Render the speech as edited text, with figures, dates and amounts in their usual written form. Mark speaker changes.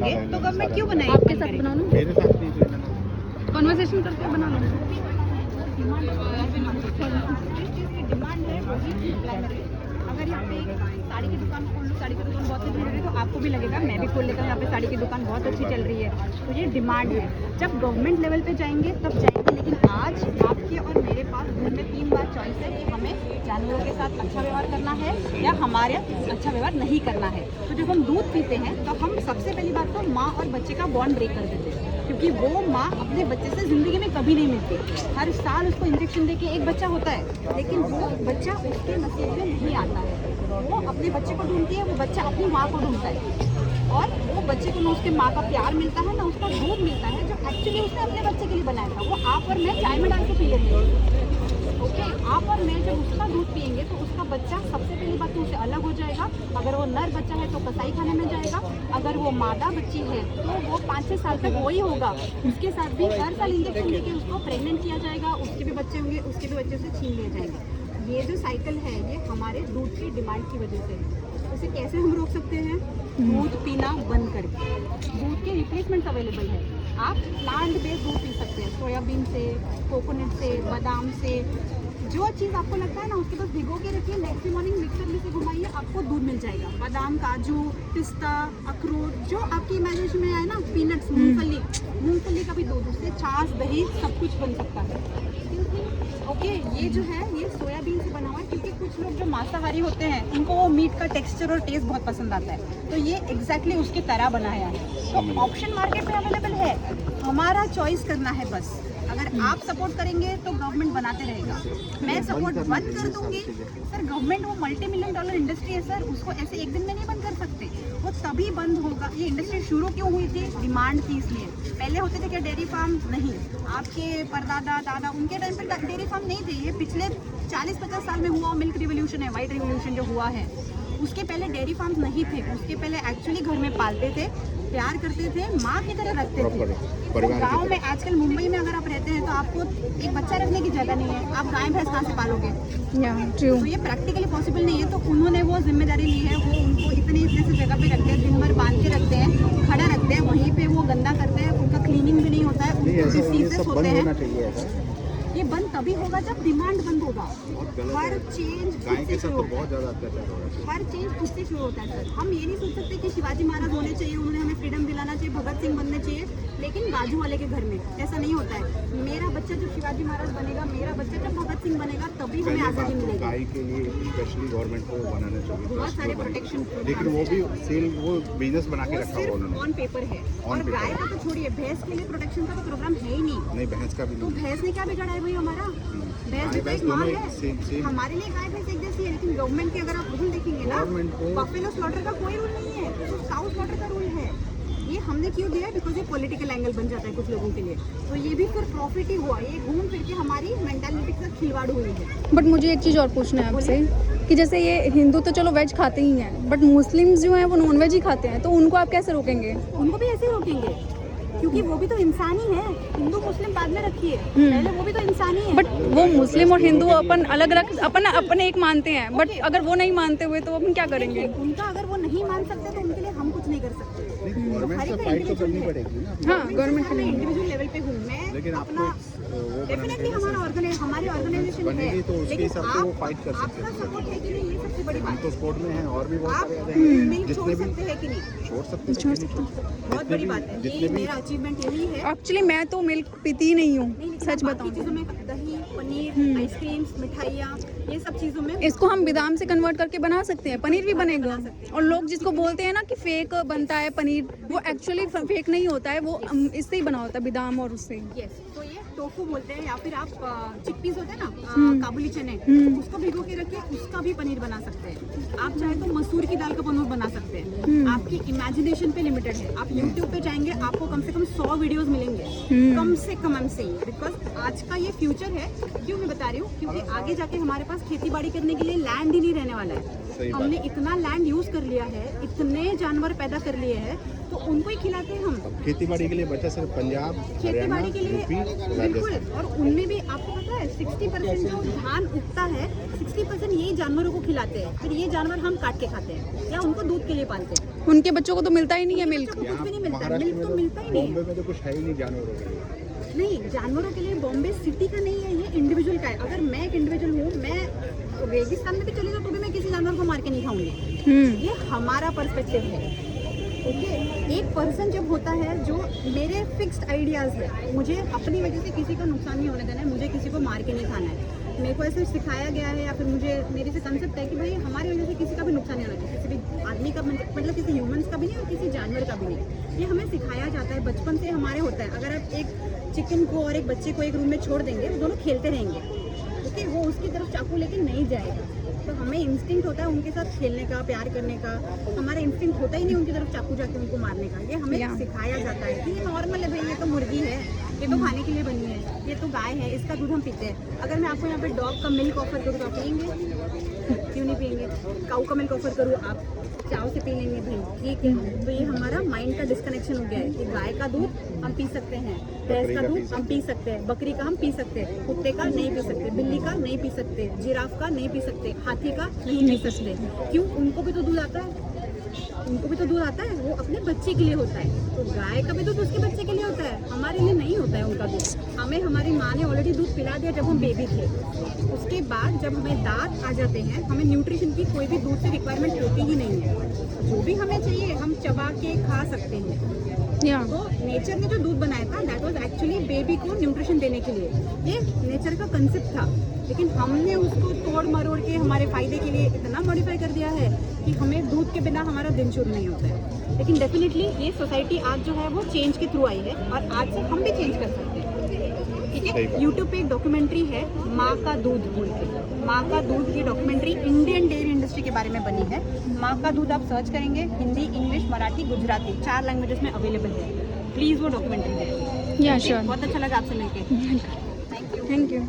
Speaker 1: बनाएंगे तो गवर्नमेंट क्यों बनाएगी?
Speaker 2: आपके साथ बना लो,
Speaker 3: मेरे साथ नहीं तो इन्होंने
Speaker 2: कॉन्वर्सेशन करके बना लो।
Speaker 1: डिमांड है वही सप्लाई में रहे। अगर यहाँ पे एक साड़ी की दुकान खोल लो, साड़ी की दुकान बहुत अच्छी चल रही है तो आपको भी लगेगा मैं भी खोल लेता हूँ, यहाँ पे साड़ी की दुकान बहुत अच्छी चल रही है। तो ये डिमांड है। जब गवर्नमेंट लेवल पे जाएंगे तब जाएंगे, लेकिन आज आपके और मेरे पास दिन में 3 बार चॉइस है कि हमें जानवरों के साथ अच्छा व्यवहार करना है या हमारे अच्छा व्यवहार नहीं करना है। तो जब हम दूध पीते हैं तो हम सबसे पहली बात तो माँ और बच्चे का बॉन्ड ब्रेक कर देते हैं, क्योंकि वो माँ अपने बच्चे से ज़िंदगी में कभी नहीं मिलती। हर साल उसको इंजेक्शन देके एक बच्चा होता है, लेकिन वो बच्चा उसके नसीब में नहीं आता है। वो अपने बच्चे को ढूंढती है, वो बच्चा अपनी माँ को ढूंढता है, और वो बच्चे को ना उसके माँ का प्यार मिलता है ना उसका दूध मिलता है जो एक्चुअली उसने अपने बच्चे के लिए बनाया था। वो आप और मैं चाय में डाल के पी लेते हैं। ओके, आप और मैं जब उसका दूध पियेंगे तो उसका बच्चा सबसे पहली बात तो उससे अलग हो जाएगा। अगर वो नर बच्चा है तो कसाई खाने में जाएगा, अगर वो मादा बच्ची है तो वो 5-6 साल तक वही होगा। उसके साथ भी हर साल इंजेक्शन देके उसको प्रेग्नेंट किया जाएगा, उसके भी बच्चे होंगे, उसके भी बच्चे से छीन लिए जाएंगे। ये जो साइकिल है ये हमारे दूध की डिमांड की वजह से है। उसे कैसे हम रोक सकते हैं? दूध पीना बंद करके। दूध के रिप्लेसमेंट्स अवेलेबल है। आप प्लांट बेस्ड दूध पी सकते हैं, सोयाबीन से, कोकोनट से, बादाम से, जो चीज़ आपको लगता है ना उसके पास भिगो के रखिए, नेक्स्ट मॉर्निंग मिक्सर में से घुमाइए, आपको दूध मिल जाएगा। बादाम, काजू, पिस्ता, अखरोट, जो आपकी इमेजिनेशन में आए ना, पीनट्स, मूंगफली का भी दूध, उससे छाछ, दही सब कुछ बन सकता है। ओके, ये जो है ये सोयाबीन से बना हुआ है, क्योंकि कुछ लोग जो मांसाहारी होते हैं उनको वो मीट का टेक्सचर और टेस्ट बहुत पसंद आता है, तो ये एग्जैक्टली उसकी तरह बनाया है। तो ऑप्शन मार्केट में अवेलेबल है, हमारा चॉइस करना है बस। अगर आप सपोर्ट करेंगे तो गवर्नमेंट बनाते रहेगा। मैं सपोर्ट बंद कर दूंगी सर, गवर्नमेंट वो $multi-million इंडस्ट्री है सर, उसको ऐसे एक दिन में नहीं बंद कर सकते, वो तभी बंद होगा। ये इंडस्ट्री शुरू क्यों हुई थी? डिमांड थी, इसलिए। पहले होते थे क्या डेयरी फार्म? नहीं, आपके परदादा दादा उनके टाइम पर डेयरी फार्म नहीं थे। ये पिछले 40-50 साल में हुआ मिल्क रिवोल्यूशन है, वाइट रिवोल्यूशन जो हुआ है। उसके पहले डेयरी फार्म नहीं थे, उसके पहले एक्चुअली घर में पालते थे, प्यार करते थे, माँ की तरह रखते थे। तो गाँव में आजकल मुंबई में अगर आप रहते हैं तो आपको एक बच्चा रखने की जगह नहीं है, आप गाय भैंस कहाँ से पालोगे? तो ये प्रैक्टिकली पॉसिबल नहीं है। तो उन्होंने वो जिम्मेदारी ली है, वो उनको इतनी से जगह पे रखते हैं, दिन भर बांध के रखते हैं, खड़ा रखते हैं, वहीं पे वो गंदा करते हैं, उनका क्लीनिंग भी नहीं होता है, उनको डिसीजेस होते हैं। ये बंद तभी होगा जब डिमांड बंद होगा। हर चेंज
Speaker 3: गाय के साथ तो बहुत ज़्यादा अत्याचार हो रहा है।
Speaker 1: हर चेंज खुद से शुरू होता है सर। हम ये नहीं सोच सकते कि शिवाजी महाराज होने चाहिए, उन्होंने हमें फ्रीडम दिलाना चाहिए, भगत सिंह बनने चाहिए, लेकिन बाजू वाले के घर में ऐसा नहीं होता है। मेरा बच्चा जब शिवाजी महाराज बनेगा, मेरा बच्चा जब भगत सिंह बनेगा, तभी हमें आज़ादी मिलेगी।
Speaker 3: गाय के लिए स्पेशली गवर्नमेंट को बनाना चाहिए
Speaker 1: बहुत सारे प्रोटेक्शन,
Speaker 3: लेकिन वो भी सेल वो बिजनेस बना के रखा हुआ उन्होंने।
Speaker 1: ऑन पेपर है। और गाय का तो छोड़िए, भैंस के लिए प्रोटेक्शन का तो प्रोग्राम है ही नहीं।
Speaker 3: भैंस का भी
Speaker 1: तो भैंस ने क्या बिगाड़ा है भाई हमारा? भैंस भी तो एक माँ है, हमारे लिए गाय भैंस एक जैसी है, लेकिन गवर्नमेंट के अगर आप रूल देखेंगे ना, बफेलो स्लॉटर का कोई रूल नहीं है, तो काऊ स्लॉटर का रूल है। ये हमने क्यों दिया है? बिकॉज ये पॉलिटिकल एंगल बन जाता है कुछ लोगों के लिए, तो ये भी फिर प्रॉफिट ही हुआ। ये घूम फिर के हमारी मेंटालिटी के साथ खिलवाड़ हुई है।
Speaker 2: बट मुझे एक चीज़ और पूछना है आपसे कि जैसे ये हिंदू तो चलो वेज खाते ही हैं, बट मुस्लिम्स जो हैं वो नॉन वेज ही खाते हैं, तो उनको आप कैसे रोकेंगे?
Speaker 1: उनको भी ऐसे ही रोकेंगे, क्योंकि वो भी तो इंसान ही है। हिंदू मुस्लिम बाद में रखिए, पहले वो भी तो इंसान ही है।
Speaker 2: बट वो मुस्लिम और हिंदू अपन अलग अलग अपने एक मानते हैं, बट अगर वो नहीं मानते हुए तो अपन क्या करेंगे?
Speaker 1: उनका अगर वो नहीं मान सकते तो उनके लिए हम कुछ नहीं कर सकते।
Speaker 3: गवर्नमेंट से फाइट तो करनी पड़ेगी ना।
Speaker 2: हाँ, गवर्नमेंट के लिए
Speaker 1: इंडिविजुअल लेवल पे हूँ मैं,
Speaker 3: लेकिन
Speaker 1: अपना डेफिनेटली हमारी ऑर्गेनाइजेशन है,
Speaker 3: तो उसके हिसाब से वो फाइट कर सकते
Speaker 1: आपका सपोर्ट है कि नहीं, ये सबसे बड़ी बात
Speaker 3: तो स्पोर्ट में है और भी बहुत
Speaker 1: आप
Speaker 3: सारे
Speaker 1: नहीं छोड़ सकते हैं कि नहीं,
Speaker 3: छोड़ सकते
Speaker 1: बहुत बड़ी बात है। ये मेरा अचीवमेंट यही है।
Speaker 2: एक्चुअली मैं तो मिल्क पीती ही नहीं हूँ, सच बताऊँ।
Speaker 1: चीज़ों में दही, पनीर, आइसक्रीम्स, मिठाइयाँ, ये सब चीज़ों में
Speaker 2: इसको हम बादाम से कन्वर्ट करके बना सकते हैं, पनीर भी बनेगा। और लोग जिसको बोलते हैं ना कि फेक बनता है पनीर, वो एक्चुअली फेक नहीं होता है, वो इससे ही बना होता है, बादाम और उससे।
Speaker 1: यस, तो ये टोफू बोलते हैं, या फिर आप चिकपीस होते हैं ना, काबुली चने, उसको भिगो के रखिए, उसका भी पनीर बना सकते हैं। आप चाहे तो मसूर की दाल का पनीर बना सकते हैं। आपकी इमेजिनेशन पे लिमिटेड है। आप यूट्यूब पे जाएंगे, आपको कम से कम 100 वीडियोस मिलेंगे, कम से कम। हम से बिकॉज आज का ये फ्यूचर है। क्यों मैं बता रही हूँ? क्योंकि आगे जाके हमारे पास खेती बाड़ी करने के लिए लैंड ही नहीं रहने वाला है। हमने इतना लैंड यूज कर लिया है, इतने जानवर पैदा कर लिए हैं, तो तो उनको ही खिलाते हैं हम।
Speaker 3: अब खेती बाड़ी के लिए बचा सिर्फ पंजाब,
Speaker 1: खेती
Speaker 3: हरियाणा,
Speaker 1: बाड़ी के लिए
Speaker 3: यूपी,
Speaker 1: बिल्कुल,
Speaker 3: राजस्थान।
Speaker 1: और उनमें भी आपको पता है 60% जो धान उगता है 60% यही जानवरों को खिलाते हैं, फिर ये जानवर हम काट के खाते हैं या उनको दूध के लिए पालते हैं।
Speaker 2: उनके बच्चों को तो मिलता ही नहीं है मिल्क।
Speaker 1: कुछ भी नहीं मिलता,
Speaker 3: महाराष्ट्र
Speaker 1: मिल्क
Speaker 3: में
Speaker 1: तो मिलता ही नहीं
Speaker 3: बॉम्बे
Speaker 1: है।
Speaker 3: में तो कुछ है ही नहीं जानवरों के लिए।
Speaker 1: नहीं, जानवरों के लिए बॉम्बे सिटी का नहीं है, ये इंडिविजुअल का है। अगर मैं एक इंडिविजुअल हूँ, मैं रेगिस्तान में भी चली जाऊँ तो भी मैं किसी जानवर को मार के नहीं खाऊंगी। ये हमारा पर्सपेक्टिव है। ओके, एक पर्सन जब होता है जो मेरे फिक्स्ड आइडियाज़ है, मुझे अपनी वजह से किसी का नुकसान नहीं होने देना है, मुझे किसी को मार के नहीं खाना है, मेरे को ऐसे सिखाया गया है या फिर मुझे मेरे से कंसेप्ट है कि भाई हमारी वजह से किसी का भी नुकसान नहीं होना चाहिए, किसी भी आदमी का, मतलब किसी ह्यूमंस का भी नहीं और किसी जानवर का भी नहीं। ये हमें सिखाया जाता है, बचपन से हमारे होता है। अगर आप एक चिकन को और एक बच्चे को एक रूम में छोड़ देंगे, वो दोनों खेलते रहेंगे, ओके, वो उसकी तरफ चाकू लेके नहीं जाएगा। तो हमें इंस्टिंक्ट होता है उनके साथ खेलने का, प्यार करने का। हमारा इंस्टिंक्ट होता ही नहीं उनकी तरफ चाकू जाके उनको मारने का। ये हमें सिखाया जाता है कि ये नॉर्मल है भाई, ये तो मुर्गी है, ये तो खाने के लिए बनी है, ये तो गाय है, इसका दूध हम पीते हैं। अगर मैं आपको यहाँ पे डॉग का मिल्क ऑफर करूँ तो आप पियेंगे? क्यों नहीं पियेंगे? काऊ का मिल्क ऑफर करूँ, आप चाव से पी लेंगे भाई, ठीक है। तो ये हमारा माइंड का डिस्कनेक्शन हो गया है कि गाय का दूध हम पी सकते हैं, भैंस का दूध हम पी सकते हैं, बकरी का हम पी सकते हैं, कुत्ते का नहीं पी सकते, बिल्ली का नहीं पी सकते, जिराफ का नहीं पी सकते, हाथी का नहीं पी सकते। क्यों? उनको भी तो दूध आता है, उनको भी तो दूध आता है, वो अपने बच्चे के लिए होता है। तो गाय का भी दूध उसके बच्चे के लिए होता है, हमारे लिए नहीं होता है उनका दूध। हमें हमारी माँ ने ऑलरेडी दूध पिला दिया जब हम बेबी थे। उसके बाद जब हमें दांत आ जाते हैं, हमें न्यूट्रिशन की कोई भी दूध से रिक्वायरमेंट होती ही नहीं है। जो भी हमें चाहिए हम चबा के खा सकते हैं। तो नेचर ने जो दूध बनाया था दैट वाज एक्चुअली बेबी को न्यूट्रिशन देने के लिए, ये नेचर का कंसेप्ट था। लेकिन हमने उसको तोड़ मरोड़ के हमारे फायदे के लिए इतना मॉडिफाई कर दिया है कि हमें दूध के बिना हमारा दिन शुरू नहीं होता है। लेकिन डेफिनेटली ये सोसाइटी आज जो है वो चेंज के थ्रू आई है और आज से हम भी चेंज कर सकते हैं। ठीक है, यूट्यूब पे एक डॉक्यूमेंट्री है माँ का दूध बोल के, माँ का दूध की डॉक्यूमेंट्री इंडियन डेयरी इंडस्ट्री के बारे में बनी है। माँ का दूध आप सर्च करेंगे, हिंदी, इंग्लिश, मराठी, गुजराती 4 लैंग्वेजेस में अवेलेबल है। प्लीज़ वो डॉक्यूमेंट्री देखिए।
Speaker 2: या श्योर,
Speaker 1: बहुत अच्छा लगा आपसे मिलके। Thank you.
Speaker 2: Thank you.